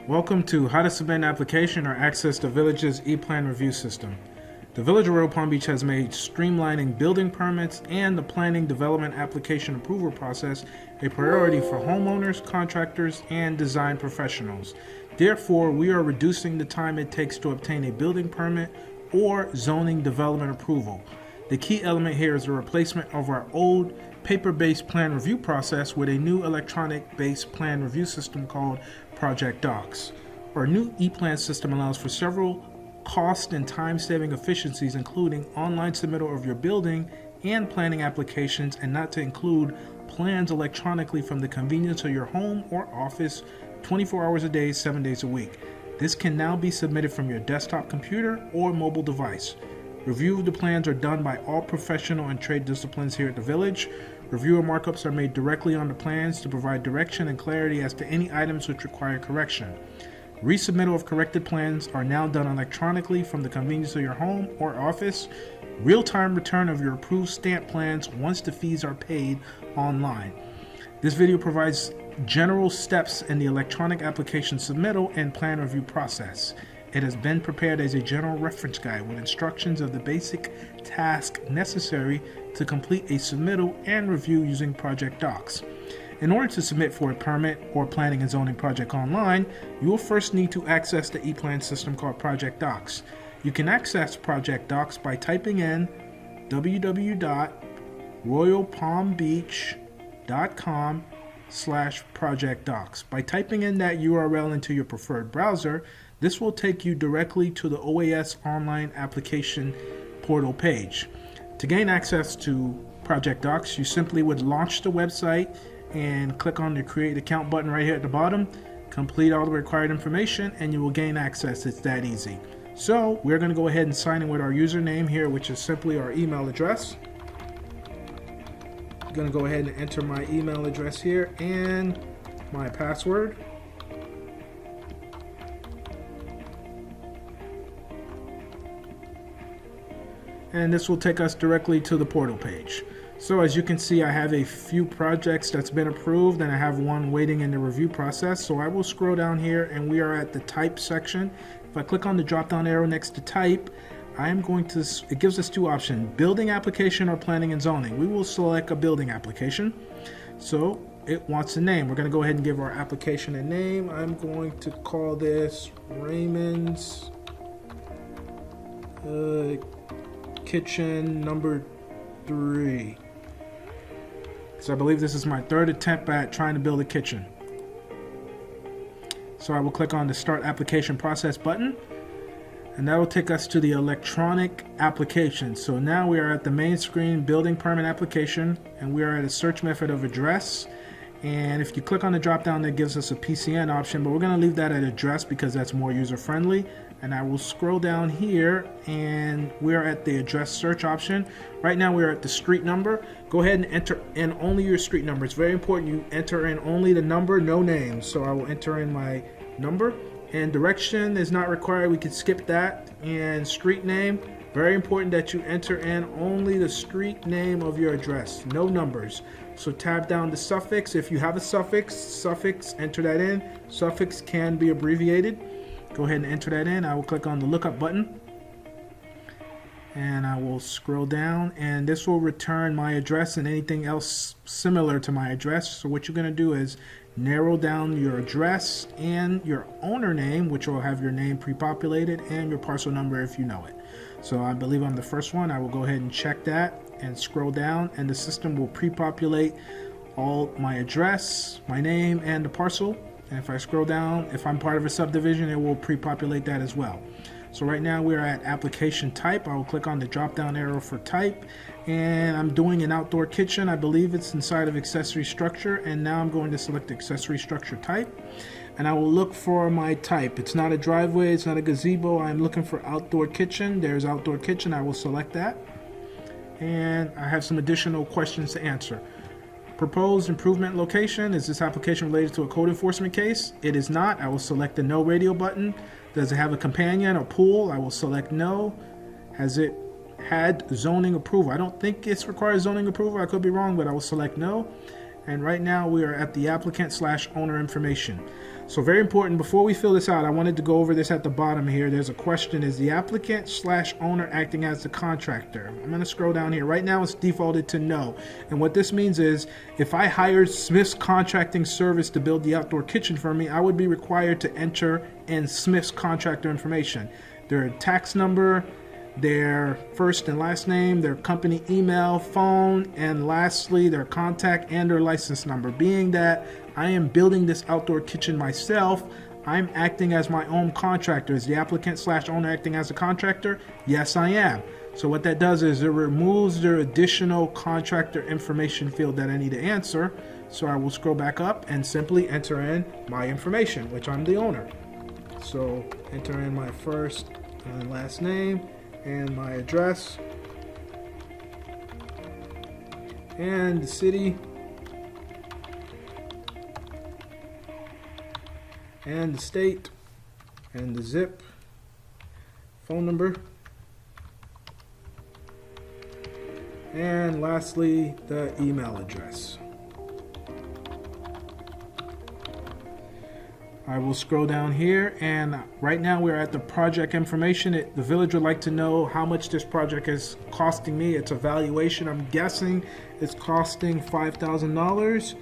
Welcome to How to Submit an Application or Access the Village's e-Plan Review System. The Village of Royal Palm Beach has made streamlining building permits and the planning development application approval process a priority for homeowners, contractors, and design professionals. Therefore, we are reducing the time it takes to obtain a building permit or zoning development approval. The key element here is the replacement of our old paper-based plan review process with a new electronic-based plan review system called ProjectDox. Our new e-plan system allows for several cost and time-saving efficiencies, including online submittal of your building and planning applications, and not to include plans electronically from the convenience of your home or office 24 hours a day, 7 days a week. This can now be submitted from your desktop computer or mobile device. Review of the plans are done by all professional and trade disciplines here at the Village. Reviewer markups are made directly on the plans to provide direction and clarity as to any items which require correction. Resubmittal of corrected plans are now done electronically from the convenience of your home or office. Real-time return of your approved stamp plans once the fees are paid online. This video provides general steps in the electronic application submittal and plan review process. It has been prepared as a general reference guide with instructions of the basic task necessary to complete a submittal and review using ProjectDox. In order to submit for a permit or planning and zoning project online, you will first need to access the e-plan system called ProjectDox. You can access ProjectDox by typing in www.royalpalmbeach.com/ProjectDox. By typing in that URL into your preferred browser, this will take you directly to the OAS online application portal page. To gain access to ProjectDox, you simply would launch the website and click on the Create Account button right here at the bottom, complete all the required information, and you will gain access. It's that easy. So we're going to go ahead and sign in with our username here, which is simply our email address. I'm going to go ahead and enter my email address here and my password. And this will take us directly to the portal page. So as you can see, I have a few projects that's been approved and I have one waiting in the review process. So I will scroll down here and we are at the type section. If I click on the drop down arrow next to type, it gives us two options, building application or planning and zoning. We will select a building application. So it wants a name. We're going to go ahead and give our application a name. I'm going to call this Raymond's Kitchen number 3. So I believe this is my third attempt at trying to build a kitchen. So I will click on the Start Application Process button, and that will take us to the electronic application. So now we are at the main screen, building permit application, and we are at a search method of address. And if you click on the drop down, that gives us a PCN option, but we're going to leave that at address because that's more user friendly. And I will scroll down here and we're at the address search option. Right now we're at the street number. Go ahead and enter in only your street number. It's very important you enter in only the number, no names. So I will enter in my number, and direction is not required. We can skip that. And street name, very important that you enter in only the street name of your address, no numbers. So tab down the suffix. If you have a suffix, enter that in. Suffix can be abbreviated. Go ahead and enter that in. I will click on the lookup button and I will scroll down, and this will return my address and anything else similar to my address. So what you're going to do is narrow down your address and your owner name, which will have your name pre-populated, and your parcel number if you know it. So I believe I'm the first one. I will go ahead and check that and scroll down, and the system will pre-populate all my address, my name, and the parcel. And if I scroll down, if I'm part of a subdivision, it will pre-populate that as well. So right now we're at application type. I will click on the drop down arrow for type, and I'm doing an outdoor kitchen. I believe it's inside of accessory structure, and now I'm going to select accessory structure type, and I will look for my type. It's not a driveway, it's not a gazebo. I'm looking for outdoor kitchen. There's outdoor kitchen. I will select that, and I have some additional questions to answer. Proposed improvement location. Is this application related to a code enforcement case? It is not. I will select the no radio button. Does it have a companion or pool? I will select no. Has it had zoning approval? I don't think it's required zoning approval. I could be wrong, but I will select no. And right now we are at the applicant/owner information. So very important, before we fill this out, I wanted to go over this at the bottom here. There's a question, is the applicant/owner acting as the contractor? I'm going to scroll down here. Right now it's defaulted to no. And what this means is, if I hired Smith's Contracting Service to build the outdoor kitchen for me, I would be required to enter in Smith's contractor information. Their tax number, their first and last name, their company email, phone, and lastly their contact and their license number. Being that I am building this outdoor kitchen myself, I'm acting as my own contractor. Is the applicant/owner acting as a contractor? Yes, I am. So what that does is it removes their additional contractor information field that I need to answer. So I will scroll back up and simply enter in my information, which I'm the owner. So enter in my first and last name and my address and the city and the state and the zip, phone number, and lastly the email address. I will scroll down here, and right now we're at the project information. The village would like to know how much this project is costing me. It's a valuation. I'm guessing it's costing $5,000.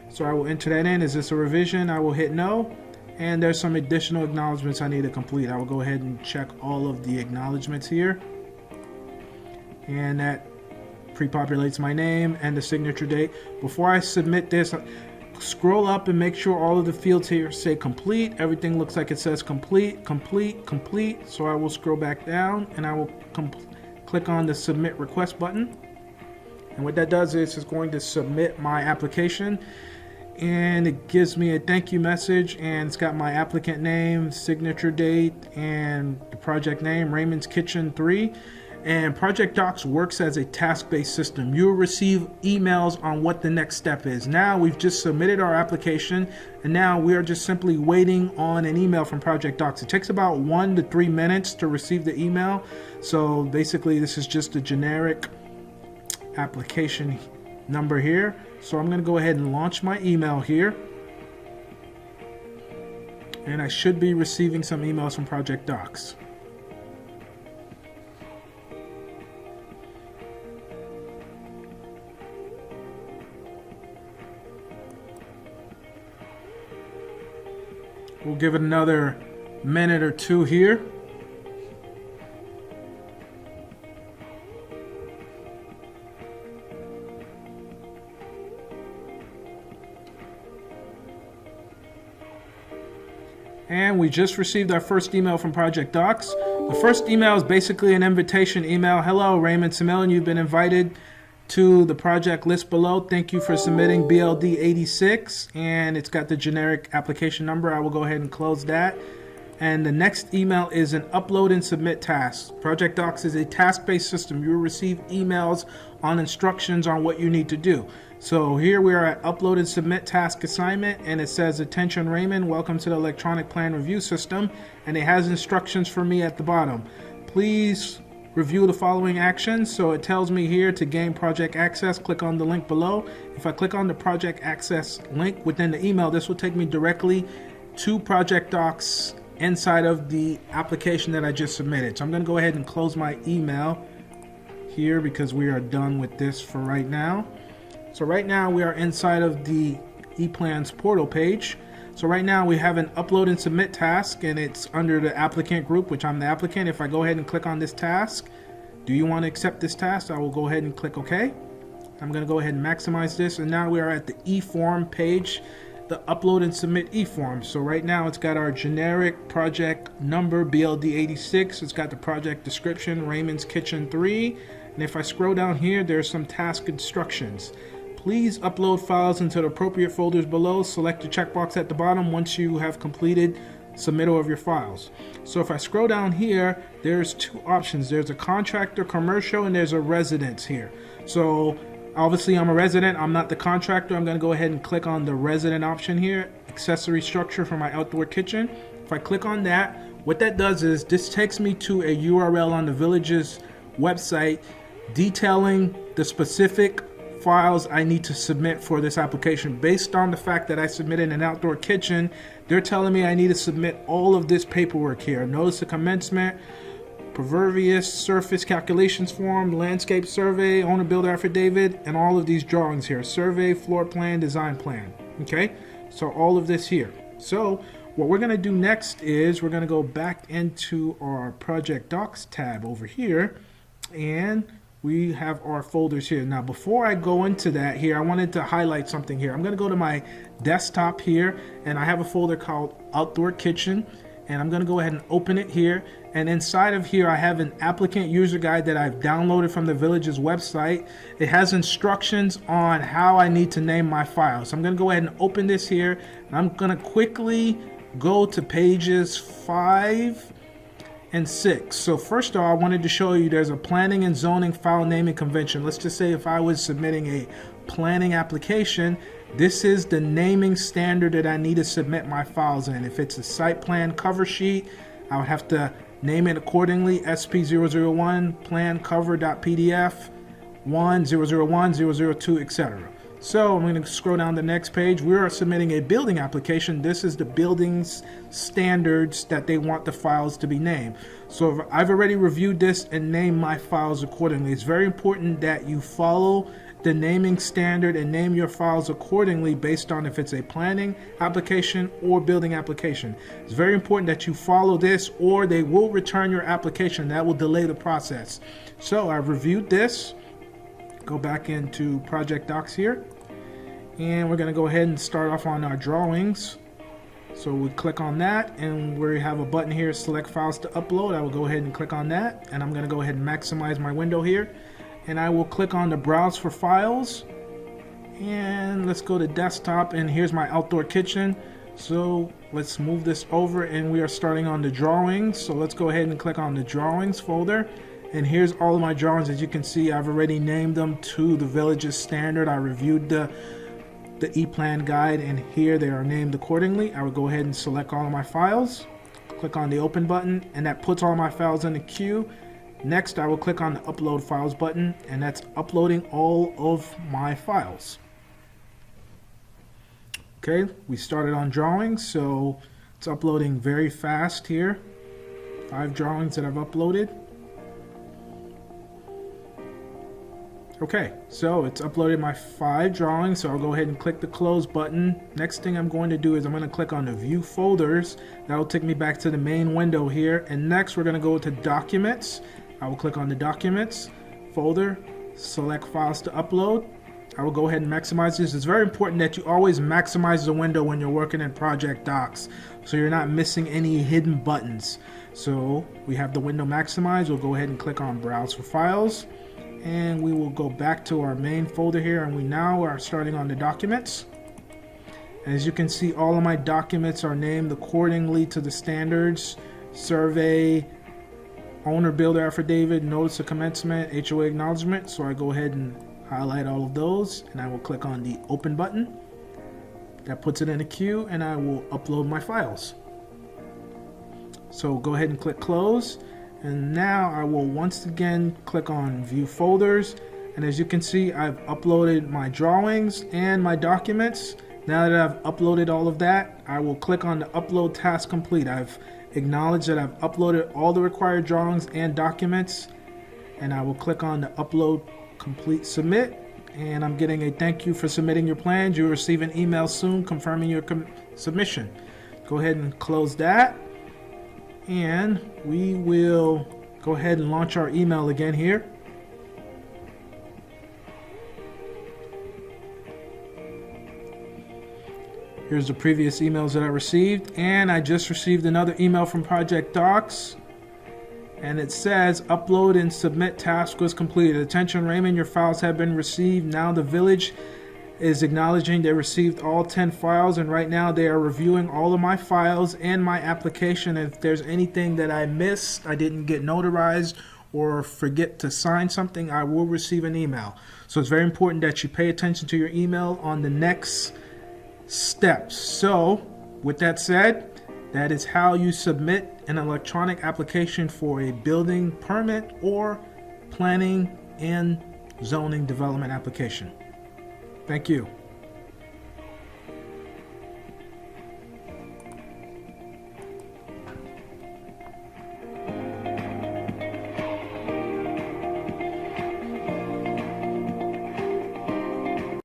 So I will enter that in. Is this a revision? I will hit no. And there's some additional acknowledgments I need to complete. I will go ahead and check all of the acknowledgments here. And that pre-populates my name and the signature date. Before I submit this, scroll up and make sure all of the fields here say complete. Everything looks like it says complete, complete, complete. So I will scroll back down and I will click on the submit request button. And what that does is it's going to submit my application. And it gives me a thank you message, and it's got my applicant name, signature date, and the project name, Raymond's Kitchen 3. And ProjectDox works as a task-based system. You'll receive emails on what the next step is. Now we've just submitted our application, and now we are just simply waiting on an email from ProjectDox. It takes about 1 to 3 minutes to receive the email. So basically this is just a generic application number here. So I'm going to go ahead and launch my email here. And I should be receiving some emails from ProjectDox. We'll give it another minute or two here. And we just received our first email from ProjectDox. The first email is basically an invitation email. Hello, Raymond Simillan, you've been invited to the project list below. Thank you for submitting BLD 86. And it's got the generic application number. I will go ahead and close that. And the next email is an upload and submit task. ProjectDox is a task-based system. You will receive emails on instructions on what you need to do. So here we are at upload and submit task assignment, and it says, attention Raymond, welcome to the electronic plan review system. And it has instructions for me at the bottom. Please review the following actions. So it tells me here to gain project access, click on the link below. If I click on the project access link within the email, this will take me directly to ProjectDox inside of the application that I just submitted. So I'm going to go ahead and close my email here because we are done with this for right now. So right now we are inside of the ePlans portal page. So right now we have an upload and submit task, and it's under the applicant group, which I'm the applicant. If I go ahead and click on this task, do you want to accept this task? I will go ahead and click OK. I'm going to go ahead and maximize this, and now we are at the e-form page, the upload and submit e-form. So right now it's got our generic project number BLD 86. It's got the project description, Raymond's Kitchen 3. And if I scroll down here, there's some task instructions. Please upload files into the appropriate folders below. Select the checkbox at the bottom once you have completed submittal of your files. So if I scroll down here, there's two options. There's a contractor, commercial, and there's a residence here. So obviously I'm a resident, I'm not the contractor. I'm going to go ahead and click on the resident option here, accessory structure for my outdoor kitchen. If I click on that, what that does is this takes me to a URL on the village's website detailing the specific files I need to submit for this application. Based on the fact that I submitted an outdoor kitchen, they're telling me I need to submit all of this paperwork here. Notice the commencement, pervious surface calculations form, landscape survey, owner builder affidavit, and all of these drawings here. Survey, floor plan, design plan. Okay, so all of this here. So what we're going to do next is we're going to go back into our ProjectDox tab over here, and we have our folders here. Now before I go into that here, I wanted to highlight something here. I'm going to go to my desktop here, and I have a folder called Outdoor Kitchen, and I'm going to go ahead and open it here. And inside of here I have an applicant user guide that I've downloaded from the village's website. It has instructions on how I need to name my file. So I'm going to go ahead and open this here, and I'm going to quickly go to pages 5 and 6. So first of all, I wanted to show you there's a planning and zoning file naming convention. Let's just say if I was submitting a planning application, this is the naming standard that I need to submit my files in. If it's a site plan cover sheet, I would have to name it accordingly. SP001 plan cover.pdf 1001 002, etc. So I'm going to scroll down the next page. We are submitting a building application. This is the building's standards that they want the files to be named. So I've already reviewed this and named my files accordingly. It's very important that you follow the naming standard and name your files accordingly based on if it's a planning application or building application. It's very important that you follow this, or they will return your application. That will delay the process. So I've reviewed this. Go back into ProjectDox here, and we're going to go ahead and start off on our drawings. So we click on that, and we have a button here, select files to upload. I will go ahead and click on that, and I'm going to go ahead and maximize my window here, and I will click on the browse for files, and let's go to desktop, and here's my outdoor kitchen. So let's move this over, and we are starting on the drawings. So let's go ahead and click on the drawings folder. And here's all of my drawings. As you can see, I've already named them to the village's standard. I reviewed the e-plan guide, and here they are named accordingly. I will go ahead and select all of my files, click on the open button, and that puts all my files in the queue. Next, I will click on the upload files button, and that's uploading all of my files. Okay, we started on drawings, so it's uploading very fast here. 5 drawings that I've uploaded. Okay, so it's uploaded my 5 drawings, so I'll go ahead and click the close button. Next thing I'm going to do is I'm going to click on the view folders. That will take me back to the main window here, and next we're going to go to documents. I will click on the documents folder, select files to upload. I will go ahead and maximize this. It's very important that you always maximize the window when you're working in ProjectDox, so you're not missing any hidden buttons. So we have the window maximized. We'll go ahead and click on browse for files, and we will go back to our main folder here, and we now are starting on the documents. As you can see, all of my documents are named accordingly to the standards: survey, owner builder affidavit, notice of commencement, HOA acknowledgement. So I go ahead and highlight all of those, and I will click on the open button. That puts it in a queue, and I will upload my files. So go ahead and click close. And now I will once again click on view folders, and as you can see, I've uploaded my drawings and my documents. Now that I've uploaded all of that, I will click on the upload task complete. I've acknowledged that I've uploaded all the required drawings and documents, and I will click on the upload complete submit, and I'm getting a thank you for submitting your plans. You'll receive an email soon confirming your submission. Go ahead and close that. And we will go ahead and launch our email again here. Here's the previous emails that I received, and I just received another email from ProjectDox, and it says upload and submit task was completed. Attention Raymond, your files have been received. Now the village is acknowledging they received all 10 files, and right now they are reviewing all of my files and my application. If there's anything that I missed, I didn't get notarized, or forget to sign something, I will receive an email. So it's very important that you pay attention to your email on the next steps. So with that said, that is how you submit an electronic application for a building permit or planning and zoning development application. Thank you.